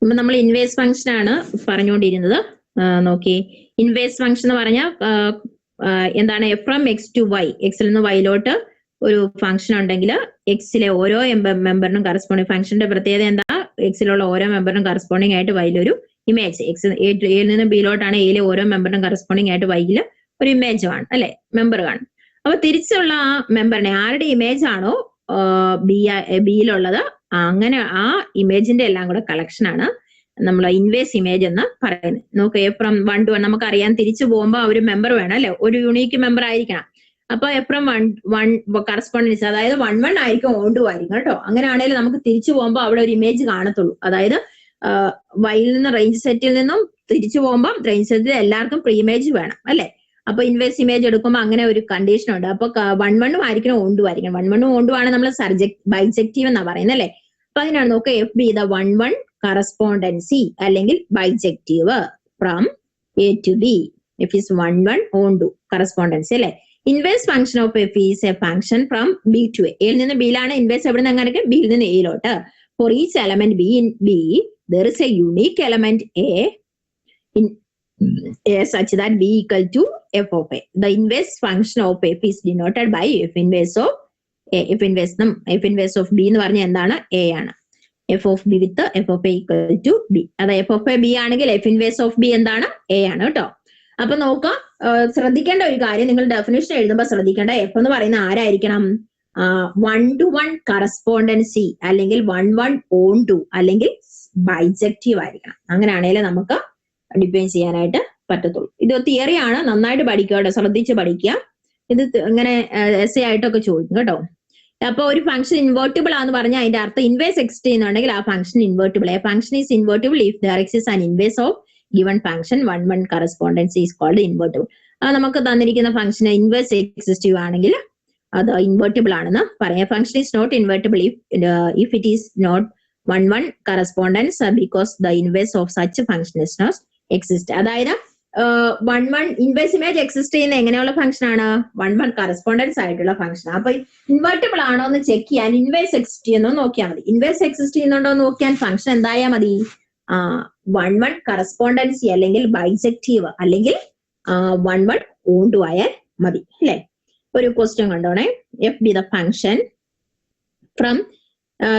ഇപ്പൊ നമ്മൾ inverse function ആണ് പറഞ്ഞുകൊണ്ടിരുന്നത്. നോക്കി, ഇൻവേഴ്സ് ഫംഗ്ഷൻ എന്ന് പറഞ്ഞാൽ എന്താണ്? ഫ്രം എക്സ് ടു വൈ, എക്സിൽ നിന്ന് വൈയിലോട്ട് ഒരു ഫംഗ്ഷൻ ഉണ്ടെങ്കിൽ എക്സിലെ ഓരോ മെമ്പറിനും കറസ്പോണ്ടിങ്, ഫംഗ്ഷന്റെ പ്രത്യേകത എന്താ? എക്സിലുള്ള ഓരോ മെമ്പറിനും കറസ്പോണ്ടിങ് ആയിട്ട് വൈയിലൊരു ഇമേജ്, എക്സ് എയിൽ നിന്ന് ബിയിലോട്ടാണ് എയിലെ ഓരോ മെമ്പറിനും കറസ്പോണ്ടിങ് ആയിട്ട് വൈയിൽ ഒരു ഇമേജ് കാണും അല്ലെ, മെമ്പർ കാണും. അപ്പൊ തിരിച്ചുള്ള ആ മെമ്പറിനെ ആരുടെ ഇമേജ് ആണോ ബിയിലുള്ളത്, അങ്ങനെ ആ ഇമേജിന്റെ എല്ലാം കൂടെ കളക്ഷൻ ആണ് നമ്മൾ ഇൻവേഴ്സ് ഇമേജ് എന്ന് പറയുന്നത്. നോക്ക്, ഫ്രം 1 to 1 നമുക്കറിയാം, തിരിച്ചു പോകുമ്പോൾ ഒരു മെമ്പർ വേണം അല്ലെ, ഒരു യൂണീക്ക് മെമ്പർ ആയിരിക്കണം. അപ്പൊ ഫ്രം 1 കറസ്പോണ്ടൻസ്, അതായത് 1 ആയിരിക്കും, ഓൺ ടു ആയിരിക്കും കേട്ടോ. അങ്ങനെയാണെങ്കിൽ നമുക്ക് തിരിച്ചു പോകുമ്പോൾ അവിടെ ഒരു ഇമേജ് കാണത്തുള്ളൂ. അതായത് വൈയിൽ നിന്ന് റേഞ്ച് സെറ്റിൽ നിന്നും തിരിച്ചു പോകുമ്പോൾ റേഞ്ച് സെറ്റിൽ എല്ലാവർക്കും പ്രീ ഇമേജ് വേണം അല്ലെ. അപ്പൊ ഇൻവേഴ്സ് ഇമേജ് എടുക്കുമ്പോൾ അങ്ങനെ ഒരു കണ്ടീഷൻ ഉണ്ട്. അപ്പൊ 1 ആയിരിക്കണം, ഓൺ ടു ആയിരിക്കണം. 1 ഓൺ ടു ആണ് നമ്മൾ ബൈജക്റ്റീവ് എന്നാ പറയുന്നത് അല്ലെ. അപ്പൊ അതിനാണ് നോക്കുക, എഫ് ബി ദ 1 കറസ്പോണ്ടൻസി അല്ലെങ്കിൽ bijective from A to B. F is 1 onto correspondence അല്ലെ. Inverse function of f is a function from B to A. എയിൽ നിന്ന് ബിയിലാണ് ഇൻവേഴ്സ്, എവിടെ നിന്ന് അങ്ങനെ? ബിയിൽ നിന്ന് എയിലോട്ട്. For each element b in B there is a unique element A in A such that B equal to f of A. The inverse function of f is denoted by f inverse of A. f inverse of B എന്ന് പറഞ്ഞാൽ എന്താണ്? A ആണ്. f of B with f of A equal to B. അത് f of A B ആണെങ്കിൽ f inverse of B എന്താണ്? A ആണ് കേട്ടോ. അപ്പൊ നോക്കാം, ശ്രദ്ധിക്കേണ്ട ഒരു കാര്യം, നിങ്ങൾ ഡെഫിനിഷൻ എഴുതുമ്പോൾ ശ്രദ്ധിക്കേണ്ട, f എന്ന് പറയുന്ന ആരായിരിക്കണം? 1 to 1 കറസ്പോണ്ടൻസി അല്ലെങ്കിൽ 1 ഓൺ ടു അല്ലെങ്കിൽ ബൈജക്റ്റീവ് ആയിരിക്കണം. അങ്ങനെയാണെങ്കിൽ നമുക്ക് ഡിഫൈൻ ചെയ്യാനായിട്ട് പറ്റത്തുള്ളൂ. ഇത് തിയറി ആണ്, നന്നായിട്ട് പഠിക്കുക കേട്ടോ, ശ്രദ്ധിച്ച് പഠിക്കുക. ഇത് ഇങ്ങനെ എസ്സേ ആയിട്ടൊക്കെ ചോദിക്കും കേട്ടോ. അപ്പൊ ഒരു ഫംഗ്ഷൻ ഇൻവേർട്ടിബിൾ ആണെന്ന് പറഞ്ഞാൽ അതിന്റെ അർത്ഥം ഇൻവേഴ്സ് എക്സിസ്റ്റ് ചെയ്യുന്നുണ്ടെങ്കിൽ ആ function invertible. A function is invertible if there exist an inverse of given function 1 correspondence is called invertible. അത് നമുക്ക് തന്നിരിക്കുന്ന ഫംഗ്ഷന് ഇൻവേഴ്സ് എക്സിസ്റ്റീവ് ആണെങ്കിൽ അത് ഇൻവേർട്ടിബിൾ ആണെന്ന് പറയാം. Function is not invertible if it is not 1 correspondence because the inverse of such a function is not exist. അതായത് 1 inverse image exist ചെയ്യുന്ന എങ്ങനെയുള്ള ഫംഗ്ഷൻ ആണ്? 1 കറസ്പോണ്ടൻസ് ആയിട്ടുള്ള ഫംഗ്ഷൻ. അപ്പൊ ഇൻവേർട്ടിബിൾ ആണോ എന്ന് ചെക്ക് ചെയ്യാൻ ഇൻവേഴ്സ് എക്സിസ്റ്റ് ചെയ്യുന്നോ നോക്കിയാൽ മതി. ഇൻവേഴ്സ് എക്സിസ്റ്റ് ചെയ്യുന്നുണ്ടോ നോക്കിയാൽ ഫംഗ്ഷൻ എന്തായാൽ മതി? 1 കറസ്പോണ്ടൻസി അല്ലെങ്കിൽ ബൈജക്റ്റീവ് അല്ലെങ്കിൽ 1 ഓൺ ടു ആയാൽ മതി അല്ലെ. ഒരു ക്വസ്റ്റ്യൻ കണ്ടോണേ. F be the function from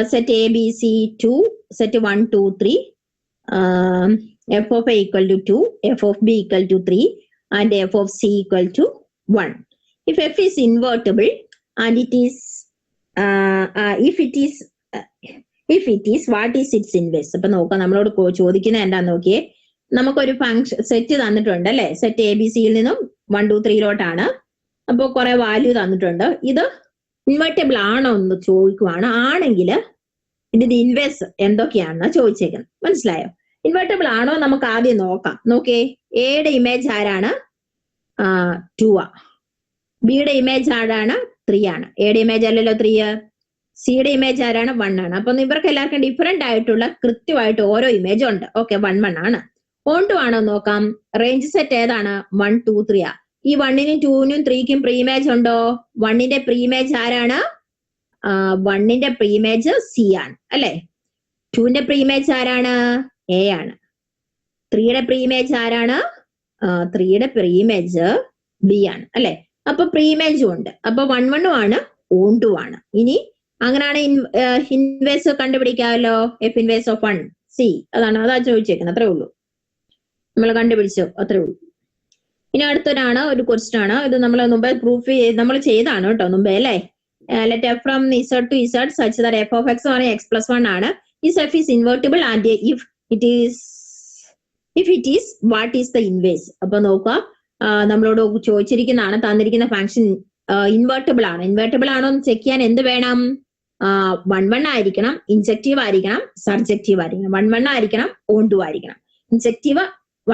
set A, B, C to set 1, 2, 3, f of A equal to 2, f of B equal to 3, and f of C equal to 1. If f is invertible and it is, if it is, what is its inverse? അപ്പൊ നോക്കാം, നമ്മളോട് ചോദിക്കുന്നത് എന്താന്ന് നോക്കിയേ. നമുക്കൊരു function set തന്നിട്ടുണ്ട് അല്ലെ. Set A B സിയിൽ നിന്നും 1, 2, 3 അപ്പൊ കുറെ വാല്യൂ തന്നിട്ടുണ്ട്. ഇത് ഇൻവേർട്ടബിൾ ആണോ എന്ന് ചോദിക്കുവാണ്. ആണെങ്കിൽ ഇതിന്റെ ഇൻവേഴ്സ് എന്തൊക്കെയാണെന്ന് ചോദിച്ചേക്കുന്നത്. മനസ്സിലായോ? ഇൻവേർട്ടബിൾ ആണോ നമുക്ക് ആദ്യം നോക്കാം. നോക്കേ, എയുടെ ഇമേജ് ആരാണ്? 2 ബിയുടെ ഇമേജ് ആരാണ്? 3 ആണ്. എയുടെ ഇമേജ് അല്ലല്ലോ 3. സിയുടെ ഇമേജ് ആരാണ്? 1 ആണ്. അപ്പൊ ഇവർക്ക് എല്ലാവർക്കും ഡിഫറെന്റ് ആയിട്ടുള്ള കൃത്യമായിട്ട് ഓരോ ഇമേജും ഉണ്ട്. ഓക്കെ, 1 ആണ്. ഓൺ ടു ആണോ നോക്കാം. റേഞ്ച് സെറ്റ് ഏതാണ്? 1, 2, 3 ഈ 1നും 2നും 3ക്കും പ്രീ ഇമേജ് ഉണ്ടോ? 1ന്റെ പ്രീ ഇമേജ് ആരാണ്? 1ന്റെ പ്രീ ഇമേജ് സി ആണ് അല്ലെ. 2ന്റെ പ്രീ ഇമേജ് ആരാണ്? എ ആണ്. 3യുടെ പ്രീ ഇമേജ് ആരാണ്? 3യുടെ പ്രീ ഇമേജ് ബി ആണ് അല്ലെ. അപ്പൊ പ്രീ ഇമേജും ഉണ്ട്. അപ്പൊ 1 ആണ്, ഓൺ ടു ആണ്. ഇനി അങ്ങനെയാണ് ഇൻവേഴ്സ് കണ്ടുപിടിക്കാമല്ലോ. എഫ് ഇൻവേഴ്സ് ഓഫ് 1 സി, അതാ ചോദിച്ചേക്കുന്നത്. അത്രേ ഉള്ളൂ, നമ്മൾ കണ്ടുപിടിച്ചോ, അത്രേ ഉള്ളൂ. ഇനി അടുത്തൊരാണ്, ഒരു ക്വസ്റ്റ്യൻ ആണ്. ഇത് നമ്മൾ മുമ്പേ പ്രൂഫ് നമ്മൾ ചെയ്താണ് കേട്ടോ മുമ്പേ അല്ലെ. Let f from Z to Z such that f of x പറഞ്ഞാൽ എക്സ് പ്ലസ് 1 ആണ്. Is f is invertible and if it is what is the inverse. അപ്പൊ നോക്കുക, നമ്മളോട് ചോദിച്ചിരിക്കുന്നതാണ്, തന്നിരിക്കുന്ന ഫംഗ്ഷൻ ഇൻവേർട്ടിബിൾ ആണ്. ഇൻവേർട്ടിബിൾ ആണോ എന്ന് ചെക്ക് ചെയ്യാൻ എന്ത് വേണം? 1 ആയിരിക്കണം, ഇൻജക്റ്റീവ് ആയിരിക്കണം, സബ്ജക്റ്റീവ് ആയിരിക്കണം. 1 ആയിരിക്കണം, ഓൺ ടു ആയിരിക്കണം. ഇൻജക്റ്റീവ്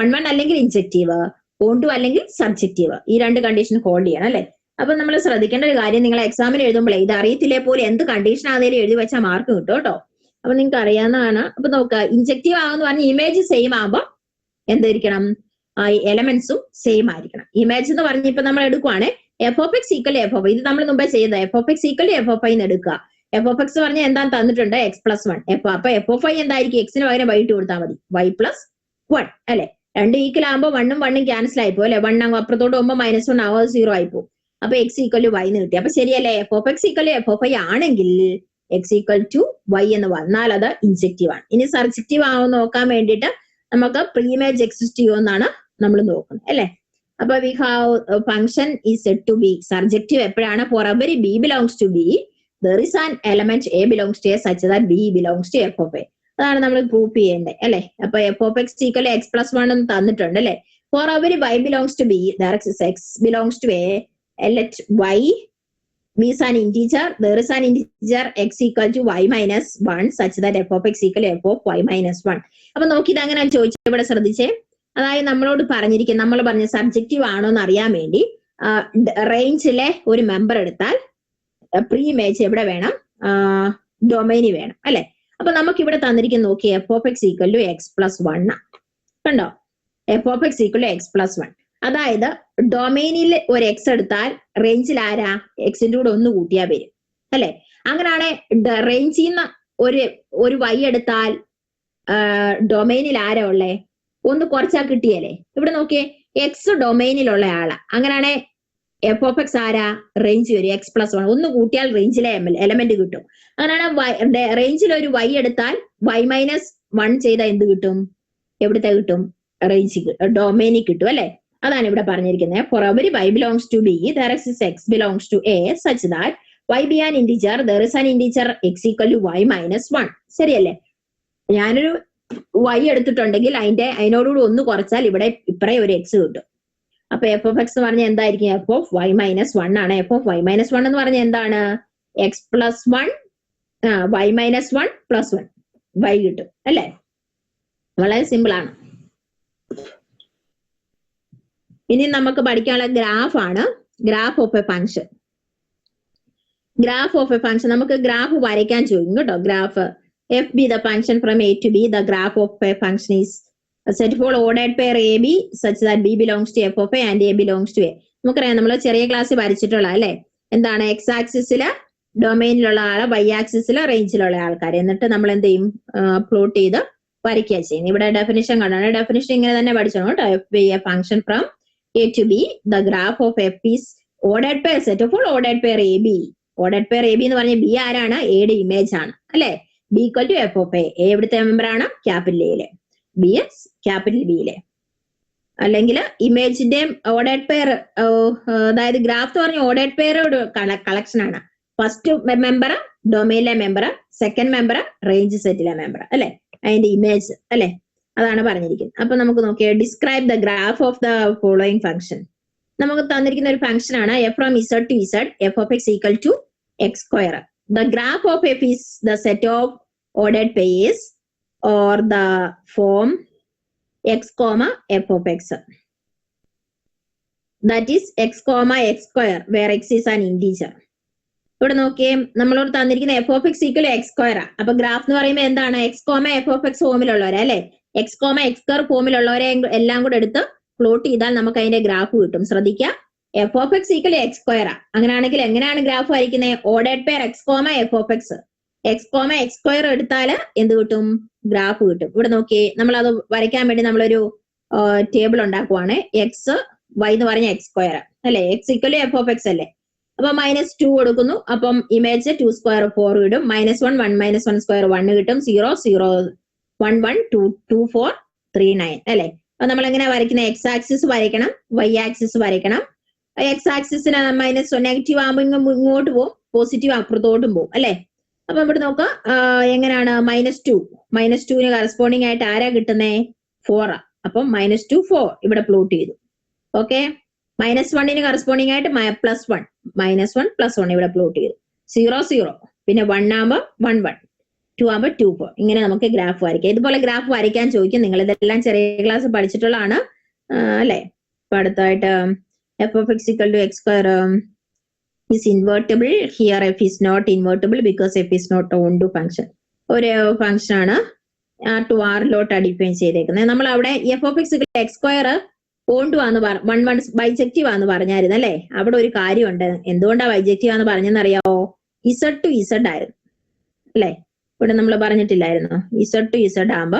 1 അല്ലെങ്കിൽ ഇൻജക്റ്റീവ്, ഓൺ ടു അല്ലെങ്കിൽ സബ്ജക്റ്റീവ്. ഈ 2 കണ്ടീഷൻ ഹോൾഡ് ചെയ്യണം അല്ലെ. അപ്പൊ നമ്മൾ ശ്രദ്ധിക്കേണ്ട ഒരു കാര്യം, നിങ്ങൾ എക്സാമിന് എഴുതുമ്പോഴേ ഇത് അറിയത്തില്ലേ പോലും എന്ത് കണ്ടീഷൻ ആണെങ്കിലും എഴുതി വെച്ചാൽ മാർക്ക് കിട്ടും കേട്ടോ. അപ്പൊ നിങ്ങൾക്ക് അറിയാവുന്നതാണ്. അപ്പൊ നോക്കുക, ഇൻജക്റ്റീവ് ആകുമെന്ന് പറഞ്ഞ ഇമേജ് സെയിം ആകുമ്പോൾ എന്തായിരിക്കണം? എലമെന്റ്സും സെയിം ആയിരിക്കണം. ഇമേജ് എന്ന് പറഞ്ഞ ഇപ്പൊ നമ്മൾ എടുക്കുവാണ് F of X equal F of, ഇത് നമ്മൾ മുമ്പേ ചെയ്ത F of X equal F of I എന്ന് എടുക്കുക. എഫ് ഓഫ് എക്സ് പറഞ്ഞാൽ എന്താ തന്നിട്ടുണ്ട് x+1. അപ്പൊ എഫ് ഓഫ് ഐ എന്തായിരിക്കും? എക്സിന് പകരം y ഇട്ട് കൊടുത്താൽ മതി, y+1 അല്ലെ. രണ്ട് ഈക്വൽ ആകുമ്പോൾ 1 ഉം 1 ഉം ക്യാൻസൽ ആയിപ്പോ അല്ലെ. 1 അങ്ങ് അപ്പുറത്തോട്ട് പോകുമ്പോൾ -1 ആവും, 0 ആയിപ്പോ. അപ്പൊ x = y എന്ന് കിട്ടി. അപ്പൊ ശരിയല്ലേ? F of X = F of I ആണെങ്കിൽ x = y എന്ന് വന്നാൽ അത് ഇൻജെക്റ്റീവ് ആണ്. ഇനി സർജക്റ്റീവ് ആവോ നോക്കാൻ വേണ്ടിയിട്ട് നമുക്ക് പ്രീമേജ് എക്സിസ്റ്റ് ചെയ്യുമെന്നാണ് നമ്മൾ നോക്കുന്നത് അല്ലെ. അപ്പൊ we have function is said to be surjective എപ്പോഴാണ്? For every b belongs to b there is an element a belongs to a such that b belongs to f of a. അതാണ് നമ്മൾ prove ചെയ്യേണ്ടത് അല്ലെ. അപ്പൊ F of X = x+1 എന്ന് തന്നിട്ടുണ്ട് അല്ലെ. For every y belongs to b there is x belongs to a let y is an integer, there is an integer x = y-1 such that f of x = f of y-1. അപ്പൊ നോക്കി ഇത് അങ്ങനെ ചോദിച്ചത് ഇവിടെ ശ്രദ്ധിച്ചേ. അതായത് നമ്മളോട് പറഞ്ഞിരിക്കുന്നത്, നമ്മൾ പറഞ്ഞ സബ്ജക്റ്റീവ് ആണോ എന്ന് അറിയാൻ വേണ്ടി റേഞ്ചിലെ ഒരു മെമ്പർ എടുത്താൽ പ്രീ ഇമേജ് എവിടെ വേണം? ഡൊമൈനി വേണം അല്ലെ. അപ്പൊ നമുക്ക് ഇവിടെ തന്നിരിക്കുന്ന നോക്കി എഫ് ഓഫ് എക്സ് = x+1 കണ്ടോ. F of X = x+1. അതായത് ഡൊമൈനിൽ ഒരു എക്സ് എടുത്താൽ റേഞ്ചിൽ ആരാ? എക്സിന്റെ കൂടെ 1 കൂട്ടിയാ വരും അല്ലെ. അങ്ങനെയാണ് റേഞ്ചിൽ നിന്ന് ഒരു y എടുത്താൽ ഡൊമൈനിൽ ആരാ ഉള്ളേ? 1 കുറച്ചാ കിട്ടിയല്ലേ. ഇവിടെ നോക്കിയേ, എക്സ് ഡൊമൈനിലുള്ള ആളാ. അങ്ങനെയാണെ എഫ് ഓഫ് എക്സ് ആരാ? റേഞ്ച് വരും x+1. 1 കൂട്ടിയാൽ റേഞ്ചിലെ എലമെന്റ് കിട്ടും. അങ്ങനെയാണ് റേഞ്ചിൽ ഒരു y എടുത്താൽ y-1 ചെയ്താൽ എന്ത് കിട്ടും? എവിടുത്തെ കിട്ടും? റേഞ്ച് ഡൊമൈനിൽ കിട്ടും അല്ലെ. അതാണ് ഇവിടെ പറഞ്ഞിരിക്കുന്നത്. For every y belongs to b there is x belongs to a such that y be an integer there is an integer x = y-1. ശരിയല്ലേ? ഞാനൊരു y എടുത്തിട്ടുണ്ടെങ്കിൽ അതിനോടുകൂടി 1 കുറച്ചാൽ ഇവിടെ ഇപ്പറേ ഒരു x കിട്ടും. അപ്പൊ എഫ് ഓഫ് എക്സ് പറഞ്ഞാൽ എന്തായിരിക്കും? എഫ് ഓഫ് y-1 ആണ്. എഫ് ഓഫ് y-1 എന്ന് പറഞ്ഞാൽ എന്താണ്? x+1 y-1 + 1 y കിട്ടും അല്ലെ. വളരെ സിമ്പിൾ ആണ്. ഇനി നമുക്ക് പഠിക്കാനുള്ള ഗ്രാഫ് ആണ്. Graph of A function. Graph of A function നമുക്ക് ഗ്രാഫ് വരയ്ക്കാൻ ചോദിക്കും കേട്ടോ. Graph f be the function from a to b the graph of a function is set for ordered pair ab such that b belongs to f of a and a belongs to a. നമുക്കറിയാം, നമ്മൾ ചെറിയ ക്ലാസ്സിൽ വരച്ചിട്ടുള്ള അല്ലെ. എന്താണ്? X ആക്സിസില് ഡൊമൈനിലുള്ള ആള്, y ആക്സിസില് റേഞ്ചിലുള്ള ആൾക്കാർ. എന്നിട്ട് നമ്മൾ എന്ത് ചെയ്യും? പ്ലോട്ട് ചെയ്ത് വരയ്ക്കുക ചെയ്യുന്നത്. ഇവിടെ ഡെഫിനിഷൻ കാണാണ്. ഡെഫിനിഷൻ ഇങ്ങനെ തന്നെ പഠിച്ചോളൂ കേട്ടോ. f be a function from a to b the graph of f is ordered pair set of all ordered pair ab. ordered pair ab എന്ന് പറഞ്ഞ b ആരാണ്? a യുടെ ഇമേജ് ആണ് അല്ലെ. b = f of a. a എവിടുത്തെ member ആണ്? Capital എയിലെ. b capital ബിയിലെ. അല്ലെങ്കിൽ ഇമേജിന്റെ ഓർഡേഡ് പെയർ, അതായത് ഗ്രാഫ് എന്ന് പറഞ്ഞ ഓർഡേഡ് പെയറോട് കളക്ഷൻ ആണ്. ഫസ്റ്റ് മെമ്പർ ഡൊമൈനിലെ മെമ്പർ, സെക്കൻഡ് മെമ്പർ റേഞ്ച് സെറ്റിലെ മെമ്പർ അല്ലെ. അതിന്റെ ഇമേജ് അല്ലെ. അതാണ് പറഞ്ഞിരിക്കുന്നത്. അപ്പൊ നമുക്ക് നോക്കിയാൽ describe the graph of the following function. നമുക്ക് തന്നിരിക്കുന്ന ഒരു ഫംഗ്ഷൻ ആണ് f from z to z f of x = x². The graph of f is the set of ordered pairs or the form x, f of x. That is x, x², where x is an integer. ഇവിടെ നോക്കിയേ, നമ്മളോട് തന്നിരിക്കുന്ന F of X = x². അപ്പൊ graph എന്ന് പറയുമ്പോൾ എന്താണ്? x, f of x ഫോമിലുള്ളവരെ അല്ലെ. x, x² ഫോമിലുള്ളവരെ എല്ലാം കൂടെ എടുത്ത് പ്ലോട്ട് ചെയ്താൽ നമുക്ക് അതിന്റെ ഗ്രാഫ് കിട്ടും. ശ്രദ്ധിക്കുക, എഫ് ഓഫ് എക്സ് = x². അങ്ങനെയാണെങ്കിൽ എങ്ങനെയാണ് ഗ്രാഫ് വരയ്ക്കുന്നത്? Ordered pair x, f of x. x, x² എടുത്താൽ എന്ത് കിട്ടും? ഗ്രാഫ് കിട്ടും. ഇവിടെ നോക്കിയേ, നമ്മൾ അത് വരയ്ക്കാൻ വേണ്ടി നമ്മളൊരു ടേബിൾ ഉണ്ടാക്കുവാണ്. എക്സ് y എന്ന് പറഞ്ഞ x² അല്ലെ. x = f of x അല്ലെ. അപ്പൊ -2 കൊടുക്കുന്നു. അപ്പം ഇമേജ് 2² 4 ഇടും. -1 1 - 1² 1 കിട്ടും. 0 0 1 1 2 2 4 3 9 അല്ലെ. അപ്പൊ നമ്മൾ എങ്ങനെ വരയ്ക്കുന്നത്? എക്സ് ആക്സിസ് വരയ്ക്കണം, y ആക്സിസ് വരയ്ക്കണം. എക്സ് ആക്സിസിന് നെഗറ്റീവ് ആകുമ്പോൾ ഇങ്ങോട്ട് പോകും, പോസിറ്റീവ് അപ്പുറത്തോട്ടും പോകും അല്ലെ. അപ്പൊ ഇവിടെ നോക്കാം എങ്ങനെയാണ്? -2 കറസ്പോണ്ടിങ് ആയിട്ട് ആരാ കിട്ടുന്നേ? 4. അപ്പം -2 4 ഇവിടെ പ്ലോട്ട് ചെയ്തു. ഓക്കെ. -1 കറസ്പോണ്ടിങ് ആയിട്ട് +1 -1 +1 ഇവിടെ പ്ലോട്ട് ചെയ്തു. 0 0 പിന്നെ 1 ആകുമ്പോൾ 1 1 2 ആകുമ്പോൾ 2 4. ഇങ്ങനെ നമുക്ക് ഗ്രാഫ് വരയ്ക്കാം. ഇതുപോലെ ഗ്രാഫ് വരയ്ക്കാൻ ചോദിക്കും. നിങ്ങൾ ഇതെല്ലാം ചെറിയ ക്ലാസ് പഠിച്ചിട്ടുള്ളതാണ് അല്ലെ. അപ്പൊ അടുത്തായിട്ട് f of x = x² is invertible. Here f is not invertible because f is not own to function. ഒരു ഫംഗ്ഷൻ ആണ് to r ലോട്ട് ഡിഫൈൻ ചെയ്തേക്കുന്നത്. നമ്മൾ അവിടെ f of x = x² onto ആന്ന് ബൈജക്റ്റീവ് ആന്ന് പറഞ്ഞായിരുന്നു അല്ലെ. അവിടെ ഒരു കാര്യമുണ്ട്. എന്തുകൊണ്ടാ ബൈജക്റ്റീവ് ആന്ന് പറഞ്ഞെന്ന് അറിയാവോ? z to z ആയിരുന്നു അല്ലെ? ഇവിടെ നമ്മൾ പറഞ്ഞിട്ടില്ലായിരുന്നോ? Z to Z ആകുമ്പോൾ